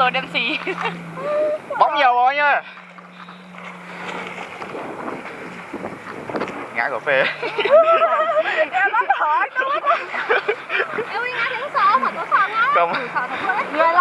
rồi đen xì. Bóng nhiều rồi nha. Ngã cà phê. Em ơi, nghe tiếng sò mà có sò ngá. Không. Người